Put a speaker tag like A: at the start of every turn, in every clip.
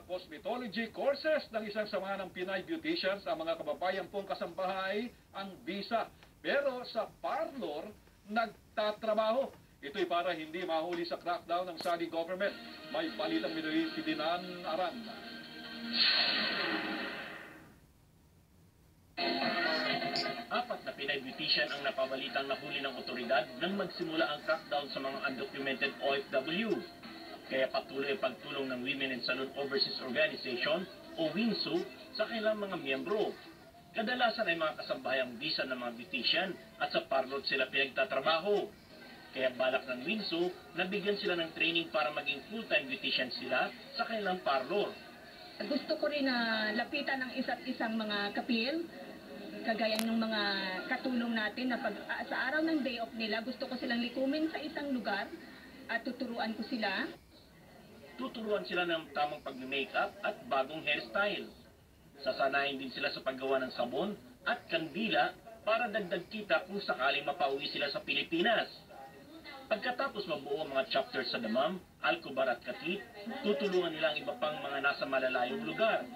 A: Cosmetology courses ng isang samahan ng Pinay beauticians. Ang mga kababayan pong kasambahay ang visa. Pero sa parlor, nagtatrabaho. Ito'y para hindi mahuli sa crackdown ng Saudi government. May balitang minuhi si Dinan Aranda.
B: Apat na Pinay beautician ang napabalitang nahuli ng otoridad nang magsimula ang crackdown sa mga undocumented OFW. Kaya patuloy ang pagtulong ng Women in Salon Overseas Organization o WINSO sa kanilang mga miyembro. Kadalasan ay mga kasambayang visa ng mga beautician at sa parlor sila pinagtatrabaho. Kaya balak ng WINSO na bigyan sila ng training para maging full-time beautician sila sa kanilang parlor.
C: Gusto ko rin na lapitan ng isa't isang mga kapil, kagaya ng mga katulong natin na sa araw ng day off nila, gusto ko silang likumin sa isang lugar at tuturuan ko sila.
B: Tuturuan sila ng tamang pag-makeup at bagong hairstyle. Sasanayin din sila sa paggawa ng sabon at kandila para dagdag kita kung sakaling mapauwi sila sa Pilipinas. Pagkatapos mabuo ang mga chapters sa Damam, Alcobar at Catip, tutulungan nila ang iba pang mga nasa malalayong lugar.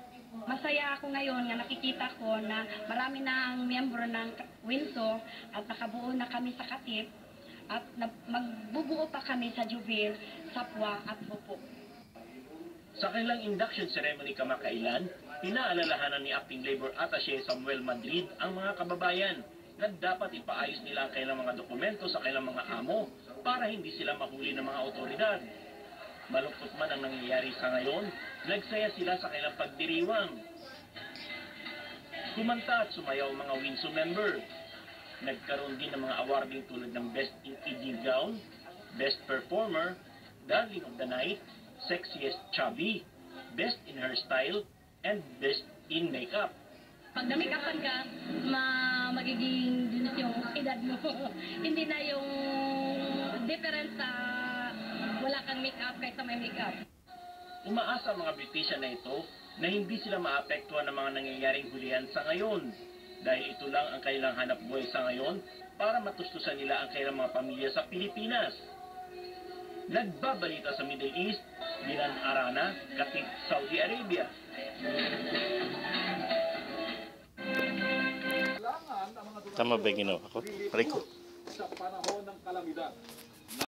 C: Masaya ako ngayon na nakikita ko na marami na ang miyembro ng WINSO at nakabuo na kami sa Catip at magbubuo pa kami sa Jubil, Sapwa at Pupo.
B: Sa kanilang induction ceremony kamakailan, pinaalalahanan ni Acting Labor Attaché Samuel Madrid ang mga kababayan na dapat ipaayos nila ang kanilang mga dokumento sa kanilang mga amo para hindi sila mahuli ng mga otoridad. Malungkot man ang nangyayari sa ngayon, nagsaya sila sa kanilang pagdiriwang. Kumanta at sumayaw ang mga WINSO member. Nagkaroon din ng mga awarding tulad ng Best in Evening Gown, Best Performer, Darling of the Night, Sexiest Chubby, Best in Hairstyle, and Best in Makeup.
C: Pag na-makeupan ka, magiging yung edad mo. Hindi na yung difference sa wala kang makeup kaysa may makeup.
B: Umaasa ang mga beautician na ito na hindi sila maapektuhan ng mga nangyayaring hulihan sa ngayon dahil ito lang ang kailang hanap buhay sa ngayon para matustusan nila ang kailang mga pamilya sa Pilipinas. Nagbabalita sa Middle East, Dinan Arana, Catip, Saudi Arabia.
A: Kailangan ang mga
D: Tama ba ginawa ko? Rico.
A: sa panahon ng kalamidad.